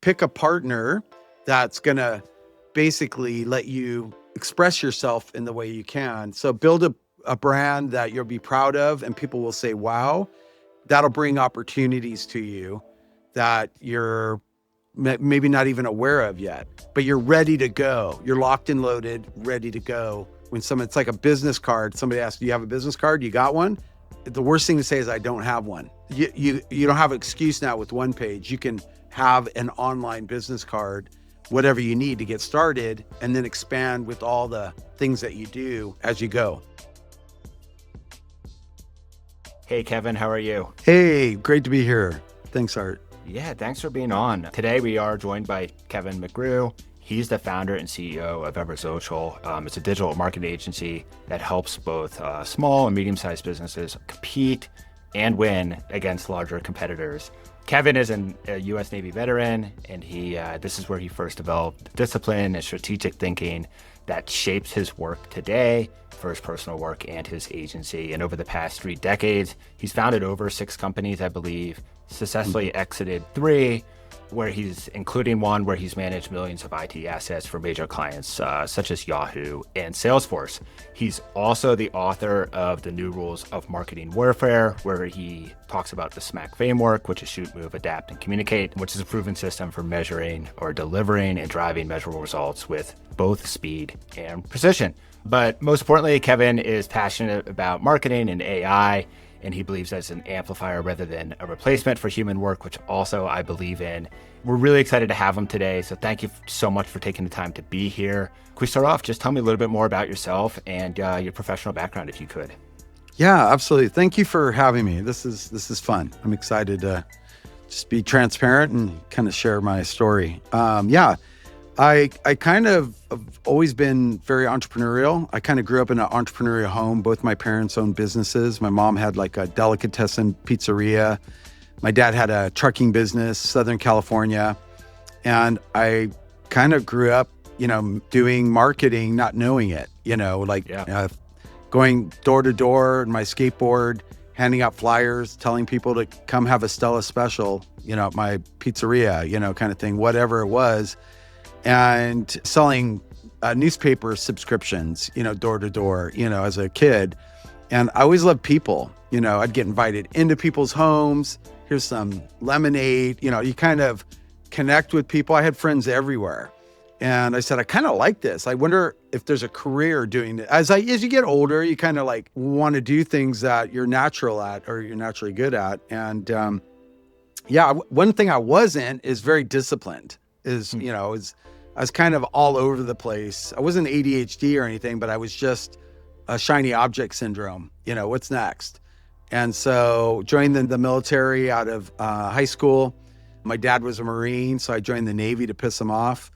pick a partner that's going to basically let you express yourself in the way you can. So build a brand that you'll be proud of and people will say, wow. That'll bring opportunities to you that you're maybe not even aware of yet, but you're ready to go. You're locked and loaded, ready to go. When it's like a business card, somebody asks, do you have a business card? You got one? The worst thing to say is, I don't have one. You don't have an excuse now with Onepage. You can have an online business card, whatever you need to get started, and then expand with all the things that you do as you go. Hey, Kevin, how are you? Hey, great to be here. Thanks, Art. Yeah, thanks for being on. Today, we are joined by Kevin McGrew. He's the founder and CEO of Everzocial. It's a digital marketing agency that helps both small and medium-sized businesses compete and win against larger competitors. Kevin is a U.S. Navy veteran, and this is where he first developed discipline and strategic thinking that shapes his work today for his personal work and his agency. And over the past 3 decades, he's founded over 6 companies, I believe, successfully exited 3, including one where he's managed millions of IT assets for major clients such as Yahoo and Salesforce. He's also the author of The New Rules of Marketing Warfare, where he talks about the SMAC framework, which is shoot, move, adapt, and communicate, which is a proven system for measuring or delivering and driving measurable results with both speed and precision. But most importantly, Kevin is passionate about marketing and AI, and he believes that's an amplifier rather than a replacement for human work, which also I believe in. We're really excited to have him today, so thank you so much for taking the time to be here. Can we start off? Just tell me a little bit more about yourself and your professional background, if you could. Yeah, absolutely. Thank you for having me. This is fun. I'm excited to just be transparent and kind of share my story. I kind of have always been very entrepreneurial. I kind of grew up in an entrepreneurial home. Both my parents owned businesses. My mom had like a delicatessen pizzeria. My dad had a trucking business, Southern California. And I kind of grew up, doing marketing, not knowing it, going door to door in my skateboard, handing out flyers, telling people to come have a Stella special, at my pizzeria, kind of thing, whatever it was. And selling newspaper subscriptions, door to door, as a kid. And I always loved people. I'd get invited into people's homes. Here's some lemonade. You kind of connect with people. I had friends everywhere. And I said, I kind of like this. I wonder if there's a career doing it. As you get older, you kind of like want to do things that you're natural at or you're naturally good at. And one thing I wasn't is very disciplined. I was kind of all over the place. I wasn't ADHD or anything, but I was just a shiny object syndrome. What's next? And so joined the military out of high school. My dad was a Marine, so I joined the Navy to piss him off.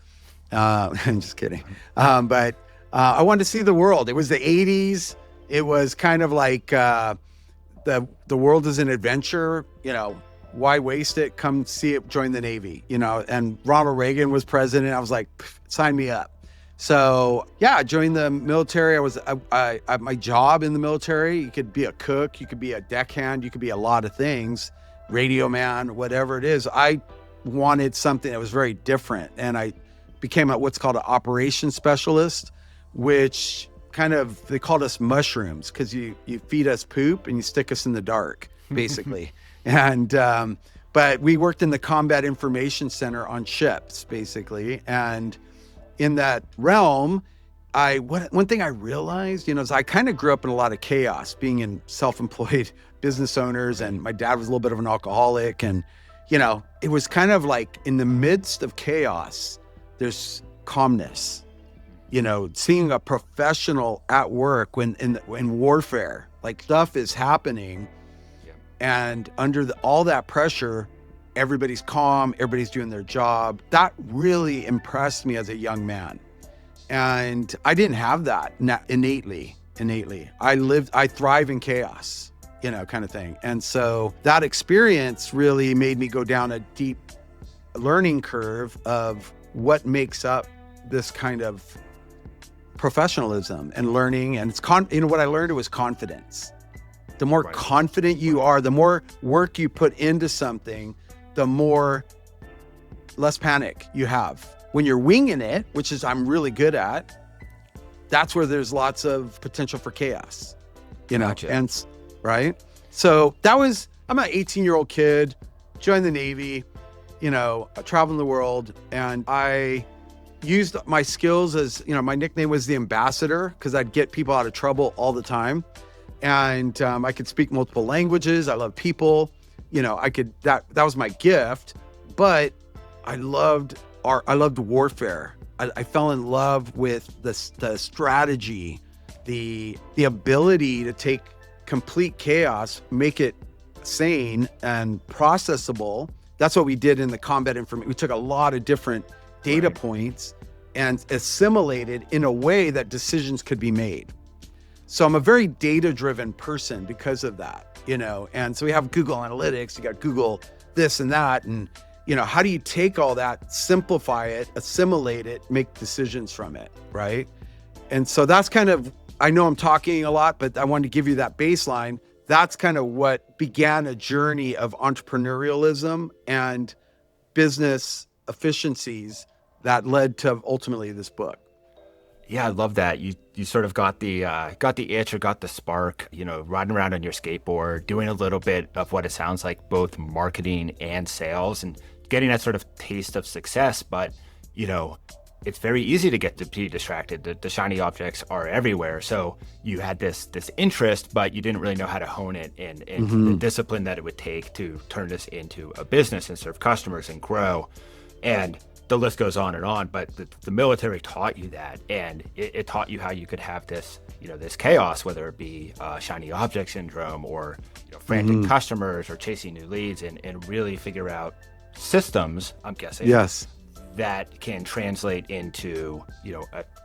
I'm just kidding. But I wanted to see the world. It was the 80s. It was kind of like the world is an adventure, why waste it? Come see it, join the Navy, and Ronald Reagan was president. I was like, sign me up. So I joined the military. I my job in the military, you could be a cook, you could be a deckhand, you could be a lot of things, radio man, whatever it is. I wanted something that was very different. And I became what's called an operations specialist, which they called us mushrooms because you feed us poop and you stick us in the dark, basically. And, but we worked in the Combat Information Center on ships, basically. And in that realm, one thing I realized, is I kind of grew up in a lot of chaos, being in self-employed business owners. And my dad was a little bit of an alcoholic. And, it was kind of like in the midst of chaos, there's calmness, seeing a professional at work when in warfare, like stuff is happening. And under all that pressure, everybody's calm, everybody's doing their job. That really impressed me as a young man. And I didn't have that innately. I thrive in chaos, kind of thing. And so that experience really made me go down a deep learning curve of what makes up this kind of professionalism and learning. And what I learned was confidence. The more confident you are, the more work you put into something, the more less panic you have. When you're winging it, which is I'm really good at, that's where there's lots of potential for chaos, Gotcha. and right. So I'm an 18-year-old kid, joined the Navy, traveling the world, and I used my skills as, my nickname was the ambassador because I'd get people out of trouble all the time. And I could speak multiple languages. I love people, that was my gift, but I loved art. I loved warfare. I fell in love with the strategy, the ability to take complete chaos, make it sane and processable. That's what we did in the combat information. We took a lot of different data points and assimilated in a way that decisions could be made. So I'm a very data-driven person because of that, and so we have Google Analytics, you got Google this and that, and how do you take all that, simplify it, assimilate it, make decisions from it, right? And so that's kind of, I know I'm talking a lot, but I wanted to give you that baseline. That's kind of what began a journey of entrepreneurialism and business efficiencies that led to ultimately this book. Yeah, I love that. You sort of got the itch or got the spark, riding around on your skateboard, doing a little bit of what it sounds like both marketing and sales and getting that sort of taste of success. But, it's very easy to get to be distracted. The shiny objects are everywhere. So you had this interest, but you didn't really know how to hone it and the discipline that it would take to turn this into a business and serve customers and grow. And the list goes on, but the military taught you that, and it taught you how you could have this, this chaos, whether it be shiny object syndrome or frantic customers or chasing new leads, and really figure out systems, I'm guessing, that can translate into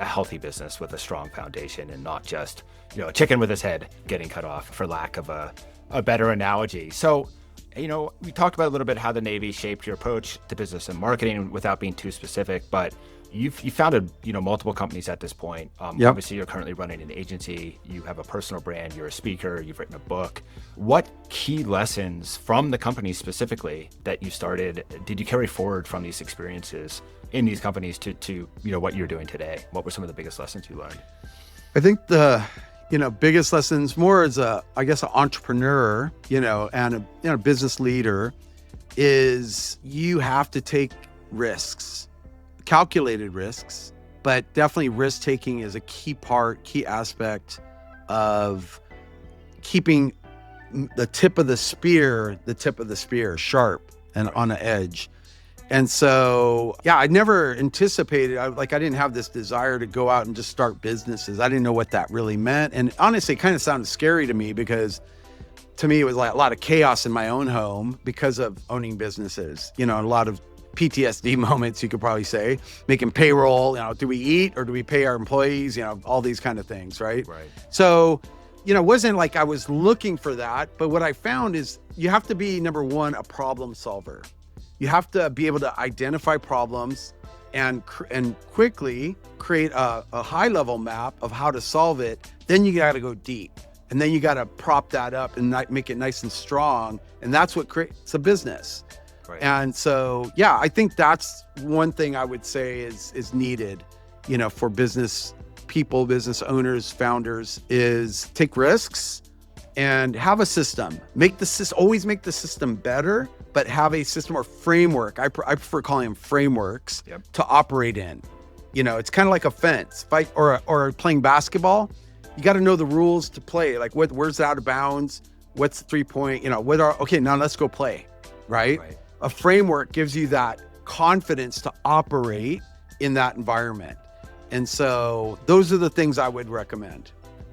a healthy business with a strong foundation, and not just a chicken with his head getting cut off, for lack of a better analogy. So we talked about a little bit how the Navy shaped your approach to business and marketing without being too specific, but you founded, multiple companies at this point. Obviously, you're currently running an agency. You have a personal brand. You're a speaker. You've written a book. What key lessons from the company specifically that you started did you carry forward from these experiences in these companies to what you're doing today? What were some of the biggest lessons you learned? I think the biggest lessons, more as an entrepreneur, and a business leader, is you have to take risks, calculated risks, but definitely risk taking is a key aspect of keeping the tip of the spear sharp and on the edge. And so, I never anticipated, I didn't have this desire to go out and just start businesses. I didn't know what that really meant. And honestly, it kind of sounded scary to me because to me, it was like a lot of chaos in my own home because of owning businesses, a lot of PTSD moments, you could probably say, making payroll, do we eat or do we pay our employees, all these kind of things, right? Right. So, it wasn't like I was looking for that, but what I found is you have to be, number one, a problem solver. You have to be able to identify problems and quickly create a high-level map of how to solve it. Then you got to go deep, and then you got to prop that up and make it nice and strong, and that's what creates a business. Right. And so, I think that's one thing I would say is needed, for business people, business owners, founders, is take risks and have a system. Always make the system better, but have a system or framework. I prefer calling them frameworks to operate in. It's kind of like a fence, or playing basketball. You got to know the rules to play. Like where's out of bounds? What's the 3-point? Okay, now let's go play, right? A framework gives you that confidence to operate in that environment. And so those are the things I would recommend.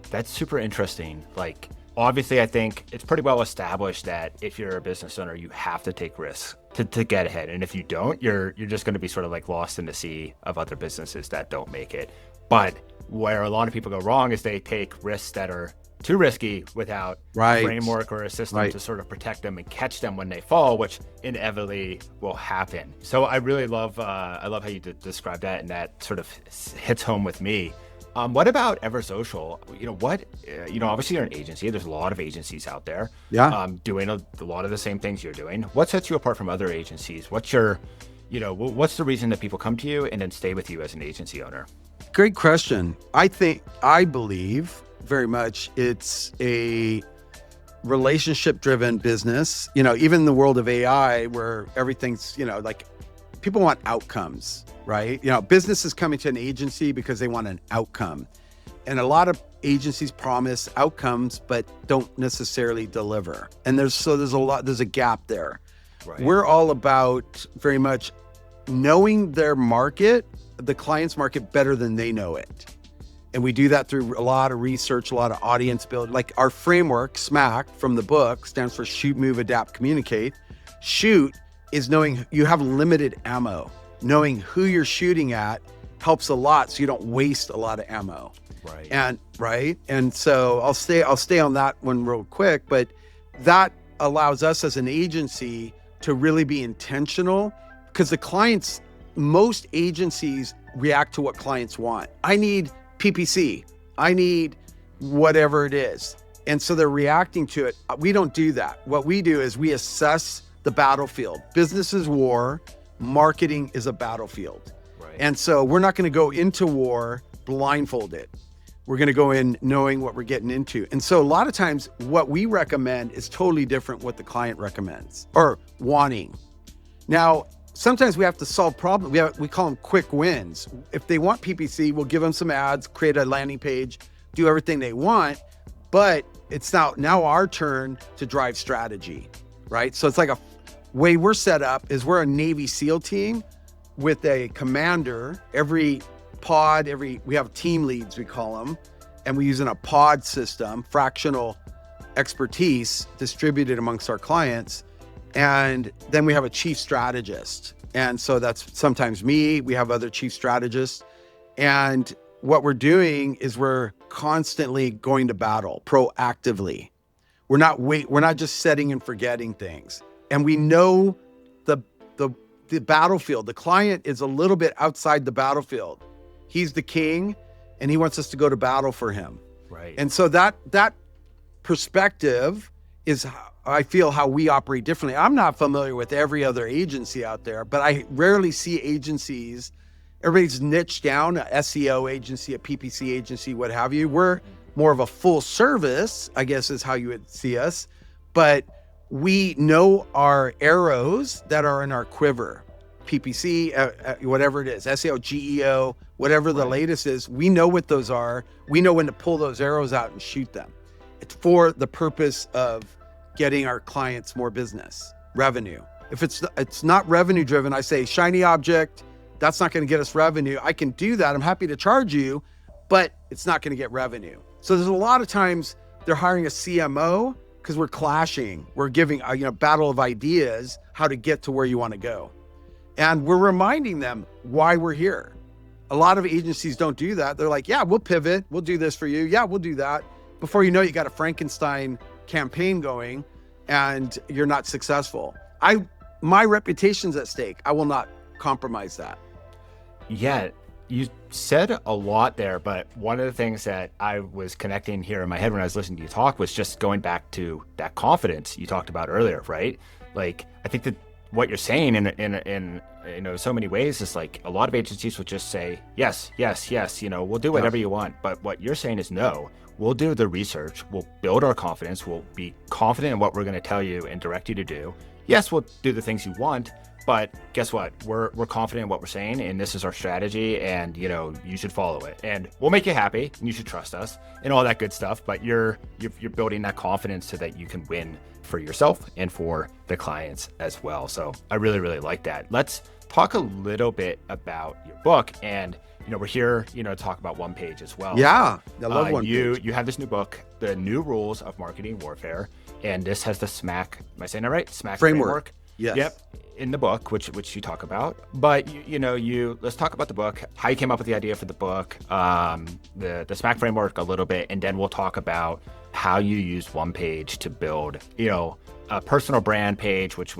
That's super interesting. Obviously, I think it's pretty well established that if you're a business owner, you have to take risks to get ahead. And if you don't, you're just going to be sort of lost in the sea of other businesses that don't make it. But where a lot of people go wrong is they take risks that are too risky without a framework or a system to sort of protect them and catch them when they fall, which inevitably will happen. So I really love how you describe that, and that sort of hits home with me. What about Everzocial? Obviously you're an agency. There's a lot of agencies out there doing a lot of the same things you're doing. What sets you apart from other agencies? What's your what's the reason that people come to you and then stay with you as an agency owner? Great question. I believe very much it's a relationship-driven business. Even in the world of AI where everything's, like people want outcomes, right? Business is coming to an agency because they want an outcome. And a lot of agencies promise outcomes, but don't necessarily deliver. And there's a gap there. Right. We're all about very much knowing their market, the client's market, better than they know it. And we do that through a lot of research, a lot of audience build. Like our framework, SMAC, from the book, stands for Shoot, Move, Adapt, Communicate. Shoot is knowing you have limited ammo. Knowing who you're shooting at helps a lot so you don't waste a lot of ammo. Right. And so I'll stay on that one real quick, but that allows us as an agency to really be intentional, because most agencies react to what clients want. I need PPC. I need whatever it is. And so they're reacting to it. We don't do that. What we do is we assess the battlefield. Business is war. Marketing is a battlefield. Right. And so we're not going to go into war blindfolded. We're going to go in knowing what we're getting into. And so a lot of times what we recommend is totally different what the client recommends or wanting. Now, sometimes we have to solve problems. We call them quick wins. If they want PPC, we'll give them some ads, create a landing page, do everything they want, but it's now our turn to drive strategy, right? So it's like a way we're set up is we're a Navy SEAL team with a commander. Every pod, we have team leads, we call them, and we use in a pod system, fractional expertise distributed amongst our clients. And then we have a chief strategist. And so that's sometimes me. We have other chief strategists. And what we're doing is we're constantly going to battle proactively. We're not just setting and forgetting things. And we know the battlefield. The client is a little bit outside the battlefield. He's the king and he wants us to go to battle for him. Right. And so that perspective is, I feel, how we operate differently. I'm not familiar with every other agency out there, but I rarely see agencies, everybody's niched down, a SEO agency, a PPC agency, what have you. We're more of a full service, I guess is how you would see us. But we know our arrows that are in our quiver, PPC, whatever it is, SEO, GEO, whatever the latest is, we know what those are. We know when to pull those arrows out and shoot them. It's for the purpose of getting our clients more business, revenue. If it's not revenue driven, I say shiny object, that's not going to get us revenue. I can do that. I'm happy to charge you, but it's not going to get revenue. So there's a lot of times they're hiring a CMO because we're clashing. We're giving a battle of ideas, how to get to where you want to go. And we're reminding them why we're here. A lot of agencies don't do that. They're like, yeah, we'll pivot. We'll do this for you. Yeah, we'll do that. Before you know, you got a Frankenstein campaign going and you're not successful. My reputation's at stake. I will not compromise that. Yeah, you said a lot there, but one of the things that I was connecting here in my head when I was listening to you talk was just going back to that confidence you talked about earlier, right? Like, I think that what you're saying in so many ways is like a lot of agencies will just say, yes, we'll do whatever you want. But what you're saying is no, we'll do the research, we'll build our confidence, we'll be confident in what we're going to tell you and direct you to do. Yes, we'll do the things you want, but guess what? We're confident in what we're saying, and this is our strategy, and you should follow it. And we'll make you happy, and you should trust us, and all that good stuff. But you're building that confidence so that you can win for yourself and for the clients as well. So I really, really like that. Let's talk a little bit about your book, and we're here, to talk about Onepage as well. Yeah, I love Onepage. You have this new book, The New Rules of Marketing Warfare, and this has the SMAC. Am I saying that right? SMAC framework. Yes. Yep. In the book, which you talk about, but let's talk about the book, how you came up with the idea for the book, the SMAC framework a little bit, and then we'll talk about how you use Onepage to build, a personal brand page, which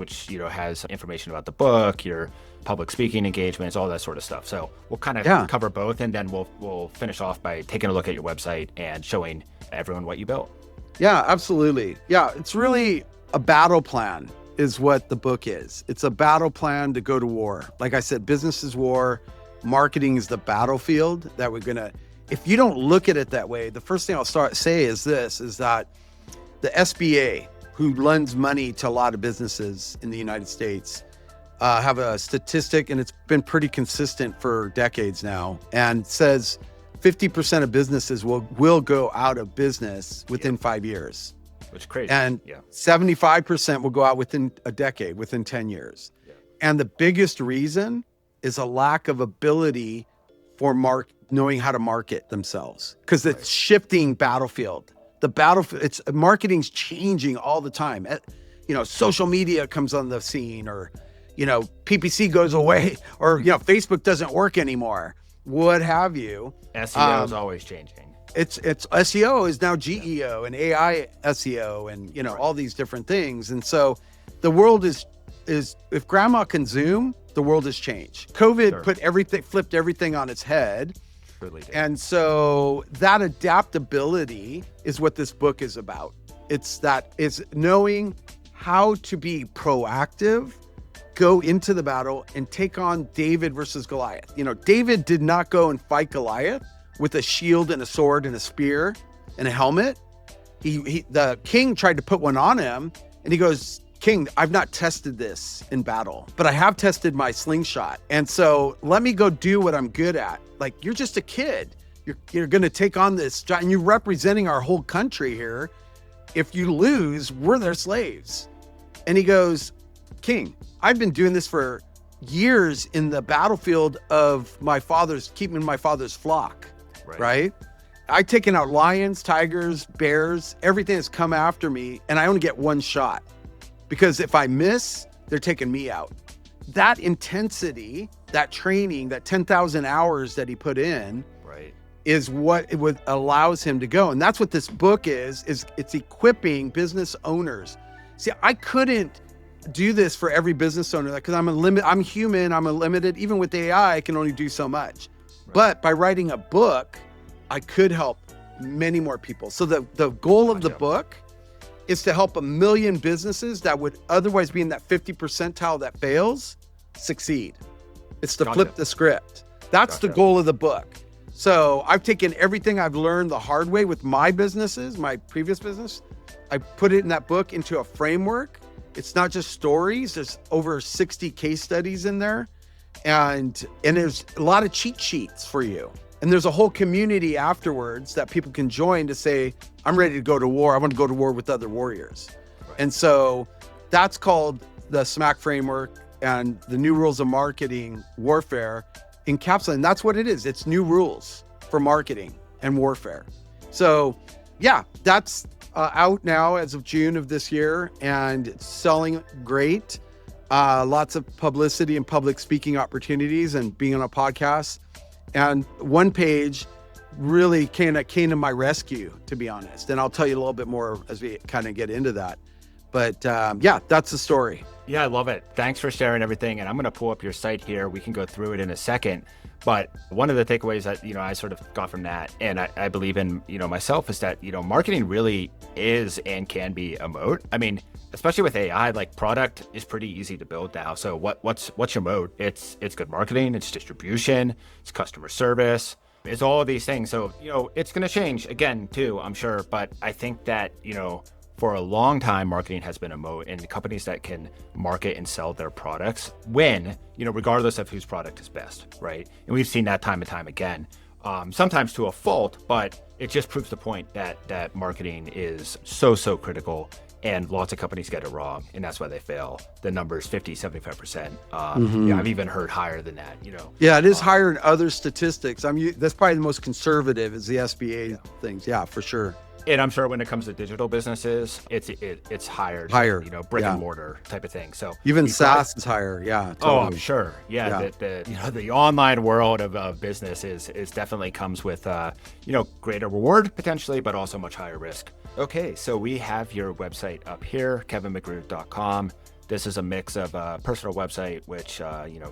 has information about the book, your public speaking engagements, all that sort of stuff. So we'll kind of cover both, and then we'll finish off by taking a look at your website and showing everyone what you built. Yeah, absolutely. Yeah, it's really a battle plan. is what the book is. It's a battle plan to go to war. Like I said, business is war. Marketing is the battlefield that we're gonna, if you don't look at it that way, the first thing I'll say is that the SBA, who lends money to a lot of businesses in the United States, have a statistic, and it's been pretty consistent for decades now, and says 50% of businesses will go out of business within 5 years. Which is crazy. And 75% will go out within a decade, within 10 years. Yeah. And the biggest reason is a lack of ability for knowing how to market themselves, because it's shifting battlefield. The battlefield, marketing's changing all the time. Social media comes on the scene, or, PPC goes away, or, Facebook doesn't work anymore, what have you. SEO is always changing. It's SEO is now GEO and AI SEO and, all these different things. And so the world is if grandma can Zoom, the world has changed. COVID flipped everything on its head. Really did. And so that adaptability is what this book is about. It's knowing how to be proactive, go into the battle and take on David versus Goliath. David did not go and fight Goliath with a shield and a sword and a spear and a helmet. The king tried to put one on him, and he goes, "King, I've not tested this in battle, but I have tested my slingshot. And so let me go do what I'm good at." Like, you're just a kid. You're going to take on this, and you're representing our whole country here. If you lose, we're their slaves. And he goes, "King, I've been doing this for years in the battlefield of keeping my father's flock." Right? I've taken out lions, tigers, bears, everything that's come after me, and I only get one shot, because if I miss, they're taking me out. That intensity, that training, that 10,000 hours that he put in, is what allows him to go. And that's what this book is it's equipping business owners. See, I couldn't do this for every business owner, because I'm human, I'm limited. Even with AI, I can only do so much. But by writing a book, I could help many more people. So the goal of the book is to help 1 million businesses that would otherwise be in that 50 percentile that fails succeed. It's to flip the script. That's the goal of the book. So I've taken everything I've learned the hard way with my businesses, my previous business. I put it in that book into a framework. It's not just stories. There's over 60 case studies in there. And there's a lot of cheat sheets for you. And there's a whole community afterwards that people can join to say, "I'm ready to go to war. I want to go to war with other warriors." And so that's called the SMAC framework and the new rules of marketing warfare encapsulating. That's what it is. It's new rules for marketing and warfare. So that's out now as of June of this year, and it's selling great. Lots of publicity and public speaking opportunities and being on a podcast. And Onepage really came to my rescue, to be honest. And I'll tell you a little bit more as we kind of get into that. But that's the story. Yeah, I love it. Thanks for sharing everything. And I'm going to pull up your site here. We can go through it in a second. But one of the takeaways that, I sort of got from that, and I believe in, myself, is that, marketing really is and can be a moat. I mean, especially with AI, like, product is pretty easy to build now. So what's your moat? It's good marketing, it's distribution, it's customer service, it's all of these things. So, it's going to change again too, I'm sure. But I think that, for a long time, marketing has been a moat, and companies that can market and sell their products win, regardless of whose product is best, right? And we've seen that time and time again, sometimes to a fault, but it just proves the point that marketing is so critical, and lots of companies get it wrong, and that's why they fail. The number's 50, 75%. I've even heard higher than that, Yeah, it is higher in other statistics. That's probably the most conservative is the SBA things. Yeah, for sure. And I'm sure when it comes to digital businesses, it's higher, brick and mortar type of thing. So even SaaS is higher. Yeah. Totally. Oh, I'm sure. Yeah. The online world of business is definitely comes with, greater reward potentially, but also much higher risk. Okay. So we have your website up here, kevinmcgrew.com. This is a mix of a personal website, which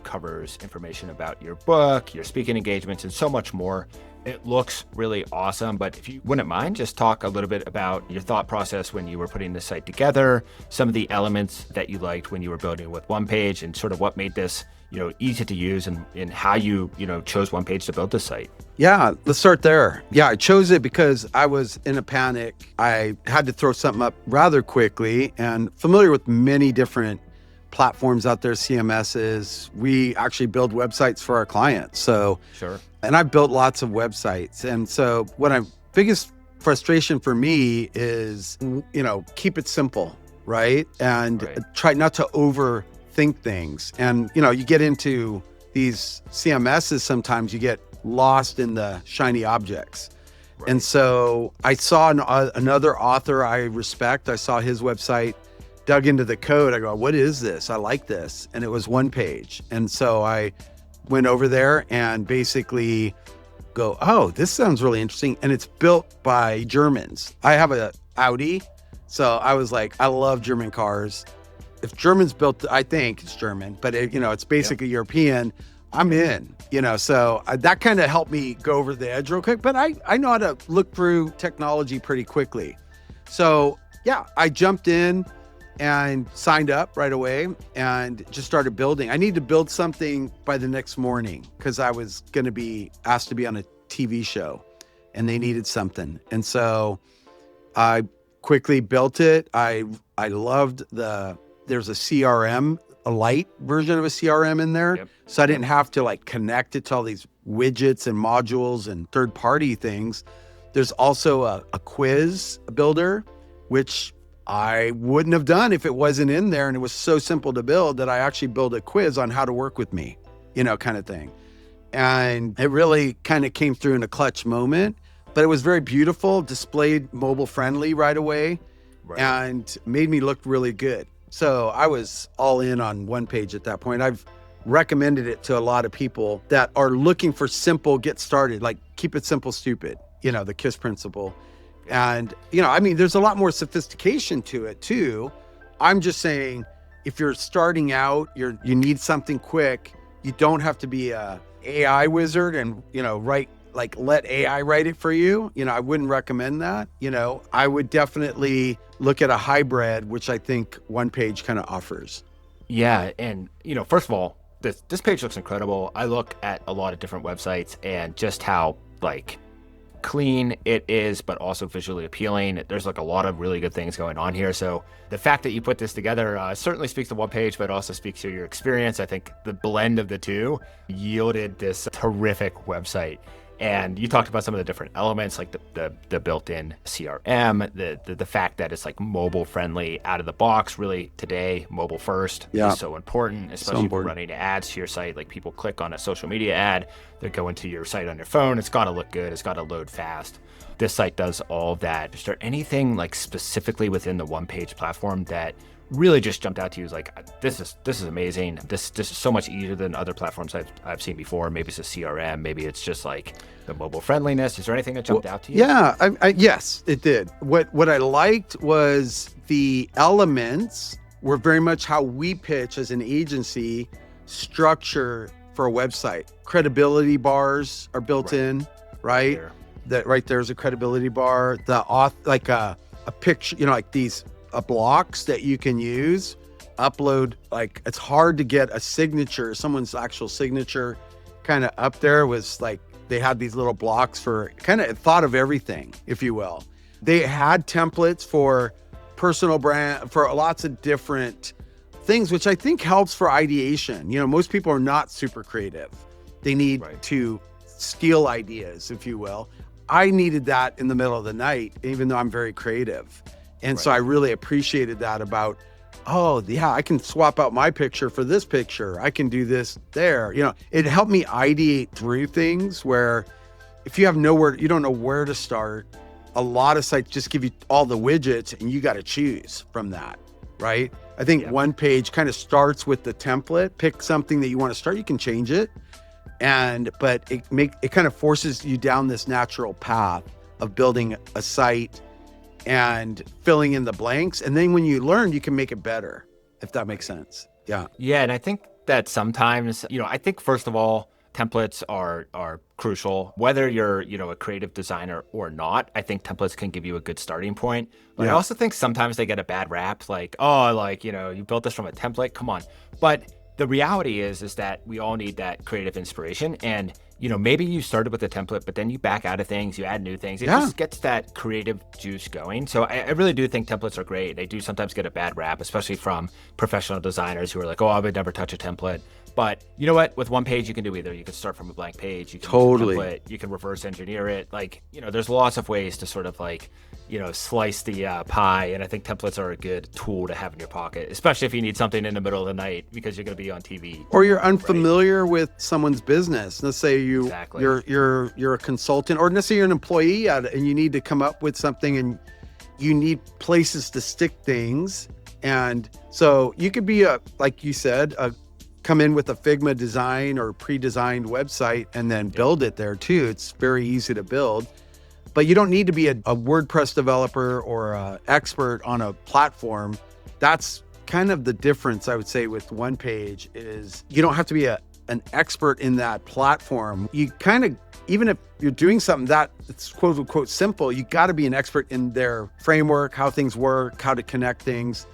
covers information about your book, your speaking engagements, and so much more. It looks really awesome, but if you wouldn't mind, just talk a little bit about your thought process when you were putting this site together, some of the elements that you liked when you were building with Onepage, and sort of what made this easy to use, and how you chose Onepage to build this site. Yeah, let's start there. Yeah, I chose it because I was in a panic. I had to throw something up rather quickly, and familiar with many different platforms out there, CMSs. We actually build websites for our clients. So, Sure. And I've built lots of websites. And so biggest frustration for me is, keep it simple, right? And try not to overthink things. And, you get into these CMSs, sometimes you get lost in the shiny objects. Right. And so I saw another author I respect. I saw his website, dug into the code. I go, what is this? I like this. And it was Onepage. And so I went over there and basically go, oh, this sounds really interesting. And it's built by Germans. I have a Audi. So I was like, I love German cars. If Germans built, I think it's German, but it's basically European. I'm in, so that kind of helped me go over the edge real quick, but I know how to look through technology pretty quickly. So yeah, I jumped in and signed up right away and just started building. I need to build something by the next morning because I was going to be asked to be on a TV show and they needed something. And so I quickly built it. I loved there's a CRM, a light version of a CRM in there. Yep. So I didn't have to connect it to all these widgets and modules and third-party things. There's also a quiz builder, which I wouldn't have done if it wasn't in there. And it was so simple to build that I actually built a quiz on how to work with me, kind of thing. And it really kind of came through in a clutch moment, but it was very beautiful, displayed mobile friendly right away, and made me look really good. So I was all in on Onepage at that point. I've recommended it to a lot of people that are looking for simple, get started, keep it simple, stupid, the KISS principle. And, there's a lot more sophistication to it too. I'm just saying, if you're starting out, you need something quick. You don't have to be a AI wizard and, let AI write it for you. I wouldn't recommend that. I would definitely look at a hybrid, which I think Onepage kind of offers. Yeah. And, first of all, this page looks incredible. I look at a lot of different websites and just how clean it is, but also visually appealing. There's a lot of really good things going on here. So the fact that you put this together certainly speaks to Onepage, but also speaks to your experience. I think the blend of the two yielded this terrific website. And you talked about some of the different elements, like the built-in CRM, the fact that it's mobile friendly out of the box. Really today, mobile first is so important, especially if you're running ads to your site. People click on a social media ad, they're going to your site on their phone. It's got to look good. It's got to load fast. This site does all of that. Is there anything specifically within the Onepage platform that really just jumped out to you as this is amazing? This is so much easier than other platforms I've seen before. Maybe it's a CRM, maybe it's just the mobile friendliness. Is there anything that jumped out to you? Yeah, yes, it did. What I liked was the elements were very much how we pitch as an agency structure for a website. Credibility bars are built in, right? That right there's a credibility bar. The a picture, these blocks that you can use, upload. It's hard to get a signature, someone's actual signature kind of up there. Was they had these little blocks for kind of thought of everything, if you will. They had templates for personal brand, for lots of different things, which I think helps for ideation. Most people are not super creative. They need to steal ideas, if you will. I needed that in the middle of the night, even though I'm very creative. And so I really appreciated that about, oh yeah, I can swap out my picture for this picture. I can do this there. It helped me ideate through things where if you don't know where to start, a lot of sites just give you all the widgets and you got to choose from that, right? I think Onepage kind of starts with the template. Pick something that you want to start. You can change it. But it kind of forces you down this natural path of building a site and filling in the blanks. And then when you learn, you can make it better. if that makes sense. Yeah. Yeah, and I think that sometimes, I think first of all, templates are crucial. Whether you're, a creative designer or not, I think templates can give you a good starting point. But I Yeah. also think sometimes they get a bad rap, like, oh, like, you built this from a template. Come on. But the reality is that we all need that creative inspiration. And, maybe you started with a template, but then you back out of things, you add new things. It just gets that creative juice going. So I really do think templates are great. They do sometimes get a bad rap, especially from professional designers who are like, oh, I would never touch a template. But you know what? With one page, you can do either. You can start from a blank page. You can use a template. You can reverse engineer it. Like, there's lots of ways to sort of like, slice the pie. And I think templates are a good tool to have in your pocket, especially if you need something in the middle of the night because you're going to be on TV. Or you're unfamiliar with someone's business. Let's say you're a consultant, or let's say you're an employee at it, and you need to come up with something, and you need places to stick things. And so you could be like you said, come in with a Figma design or pre-designed website and then build it there too. It's very easy to build, but you don't need to be a WordPress developer or an expert on a platform. That's kind of the difference, I would say, with Onepage is you don't have to be an expert in that platform. You kind of, even if you're doing something that it's quote unquote simple, you got to be an expert in their framework, how things work, how to connect things.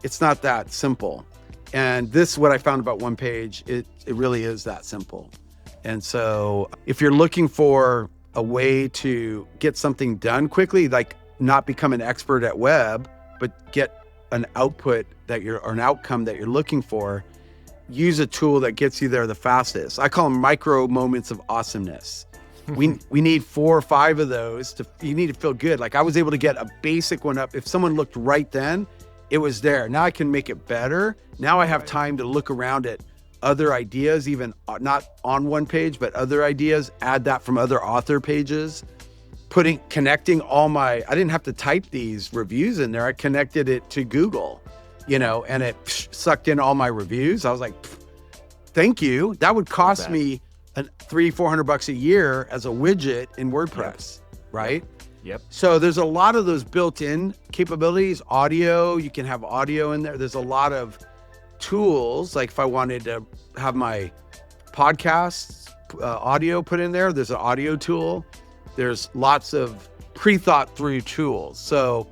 It's not that simple. And this is what I found about Onepage. It really is that simple. And so if you're looking for a way to get something done quickly, like not become an expert at web, but get an output or an outcome that you're looking for, use a tool that gets you there the fastest. I call them micro moments of awesomeness. We need 4 or 5 of those you need to feel good. Like I was able to get a basic one up. If someone looked right then, it was there. Now I can make it better. Now I have time to look around at other ideas, even not on Onepage, but other ideas, add that from other author pages, connecting I didn't have to type these reviews in there. I connected it to Google, and it sucked in all my reviews. I was like, thank you. That would cost me $300-400 a year as a widget in WordPress, right? Yep. So there's a lot of those built-in capabilities. Audio, you can have audio in there. There's a lot of tools. Like if I wanted to have my podcasts audio put in there, there's an audio tool. There's lots of pre-thought through tools. So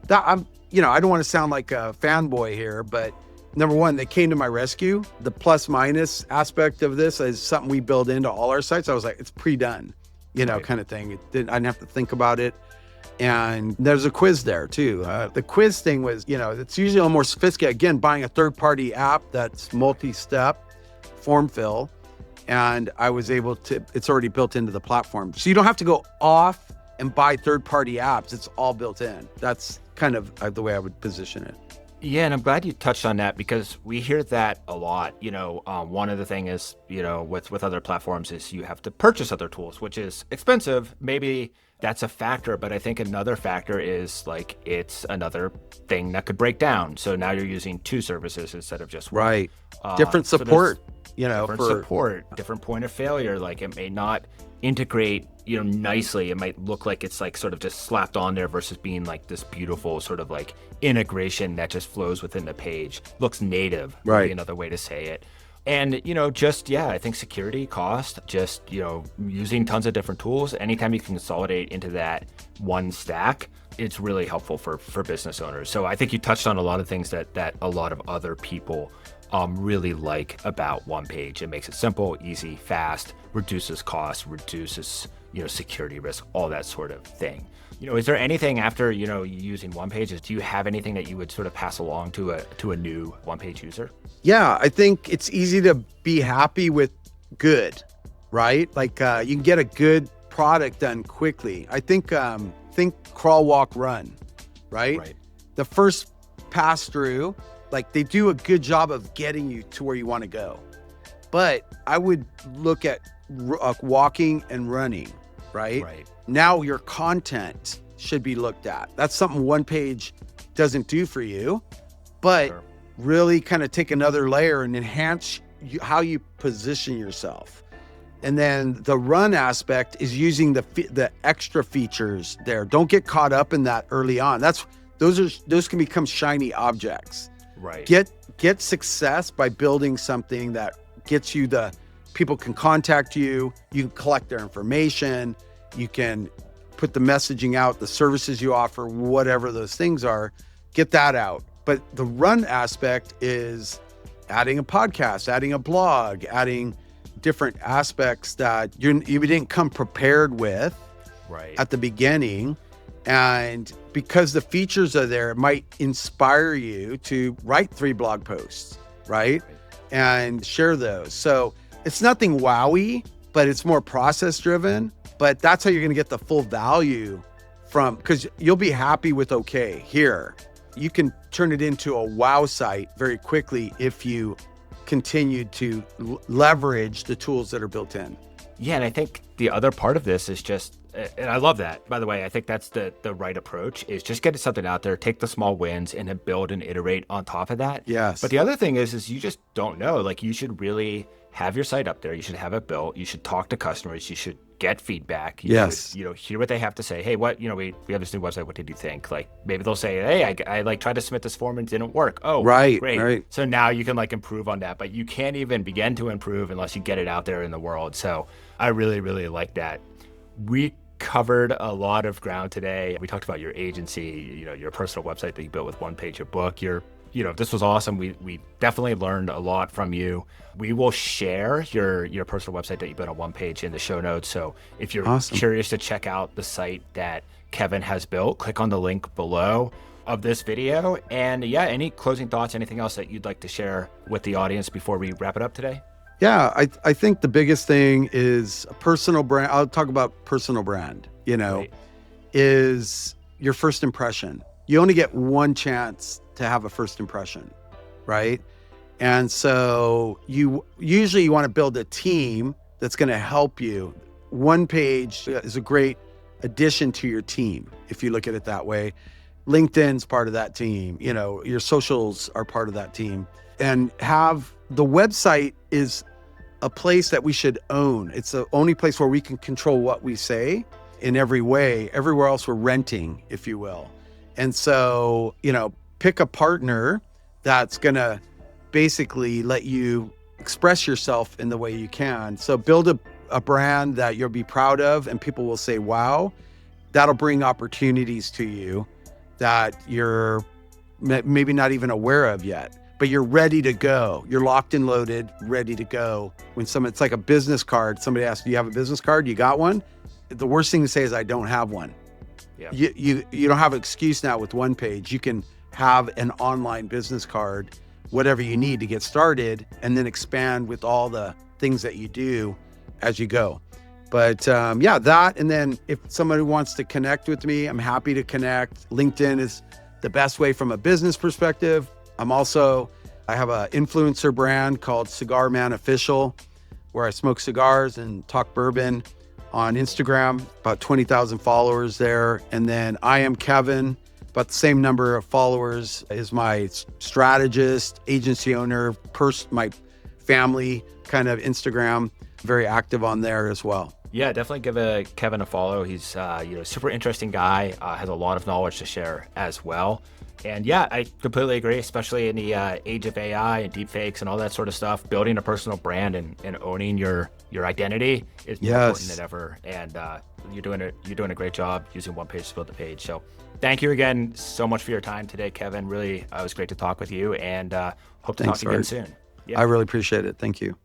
that I don't want to sound like a fanboy here, but number one, they came to my rescue. The plus minus aspect of this is something we build into all our sites. I was like, it's pre-done. Kind of thing. I didn't have to think about it. And there's a quiz there too. The quiz thing was, it's usually a little more sophisticated. Again, buying a third-party app that's multi-step form fill. And I was able to, it's already built into the platform. So you don't have to go off and buy third-party apps. It's all built in. That's kind of the way I would position it. Yeah, and I'm glad you touched on that because we hear that a lot. One of the things is, with other platforms is you have to purchase other tools, which is expensive. Maybe that's a factor, but I think another factor is like it's another thing that could break down. So now you're using 2 services instead of just one. Right. Different support, support, different point of failure. Like it may not integrate, nicely. It might look like it's like sort of just slapped on there versus being like this beautiful sort of like integration that just flows within the page. Looks native, right? Would be another way to say it. And, I think security, cost, using tons of different tools. Anytime you can consolidate into that one stack, it's really helpful for business owners. So I think you touched on a lot of things that a lot of other people really like about Onepage. It makes it simple, easy, fast, reduces costs, reduces, security risk, all that sort of thing. Is there anything after, using Onepage, do you have anything that you would sort of pass along to a new Onepage user? Yeah, I think it's easy to be happy with good, right? Like you can get a good product done quickly. I think crawl, walk, run, right? The first pass through, like they do a good job of getting you to where you want to go. But I would look at walking and running, right? Now your content should be looked at. That's something Onepage doesn't do for you, but really kind of take another layer and enhance how you position yourself. And then the run aspect is using the extra features there. Don't get caught up in that early on. Those can become shiny objects. Right. Get get success by building something that gets you people can contact you, you can collect their information, you can put the messaging out, the services you offer, whatever those things are, get that out. But the run aspect is adding a podcast, adding a blog, adding different aspects that you didn't come prepared with at the beginning. And because the features are there, it might inspire you to write 3 blog posts, right? And share those. So it's nothing wowy, but it's more process driven. But that's how you're going to get the full value because you'll be happy with, okay, here. You can turn it into a wow site very quickly if you continue to leverage the tools that are built in. Yeah, and I think the other part of this is just, and I love that, by the way, I think that's the right approach, is just get something out there, take the small wins, and then build and iterate on top of that. Yes. But the other thing is you just don't know. Like, you should really have your site up there. You should have it built. You should talk to customers. You should get feedback. You should, hear what they have to say. Hey, we have this new website. What did you think? Like, maybe they'll say, hey, I tried to submit this form and it didn't work. Oh, right, great. Right. So now you can improve on that, but you can't even begin to improve unless you get it out there in the world. So I really, really like that. We covered a lot of ground today. We talked about your agency, your personal website that you built with Onepage, your book, this was awesome. We definitely learned a lot from you. We will share your personal website that you built on Onepage in the show notes. So if you're curious to check out the site that Kevin has built, click on the link below of this video. And any closing thoughts, anything else that you'd like to share with the audience before we wrap it up today? Yeah, I think the biggest thing is a personal brand. I'll talk about personal brand, is your first impression. You only get one chance to have a first impression, right? And so you want to build a team that's going to help you. Onepage is a great addition to your team, if you look at it that way. LinkedIn's part of that team. Your socials are part of that team. And the website is a place that we should own. It's the only place where we can control what we say in every way. Everywhere else, we're renting, if you will. And so, pick a partner that's going to basically let you express yourself in the way you can. So build a brand that you'll be proud of and people will say, wow. That'll bring opportunities to you that you're maybe not even aware of yet, but you're ready to go. You're locked and loaded, ready to go. It's like a business card. Somebody asks, do you have a business card? You got one? The worst thing to say is, I don't have one. Yeah. You don't have an excuse now with Onepage. You can have an online business card, whatever you need to get started, and then expand with all the things that you do as you go. But that, and then if somebody wants to connect with me, I'm happy to connect. LinkedIn is the best way from a business perspective. I have an influencer brand called Cigar Man Official, where I smoke cigars and talk bourbon on Instagram, about 20,000 followers there. And then I Am Kevin, about the same number of followers, is my strategist, agency owner, my family kind of Instagram, very active on there as well. Yeah, definitely give Kevin a follow. He's super interesting guy, has a lot of knowledge to share as well. And I completely agree, especially in the age of AI and deepfakes and all that sort of stuff. Building a personal brand and owning your identity is more important than ever. And you're doing a great job using Onepage to build the page. So thank you again so much for your time today, Kevin. Really, it was great to talk with you, and hope to talk again soon. I really appreciate it. Thank you.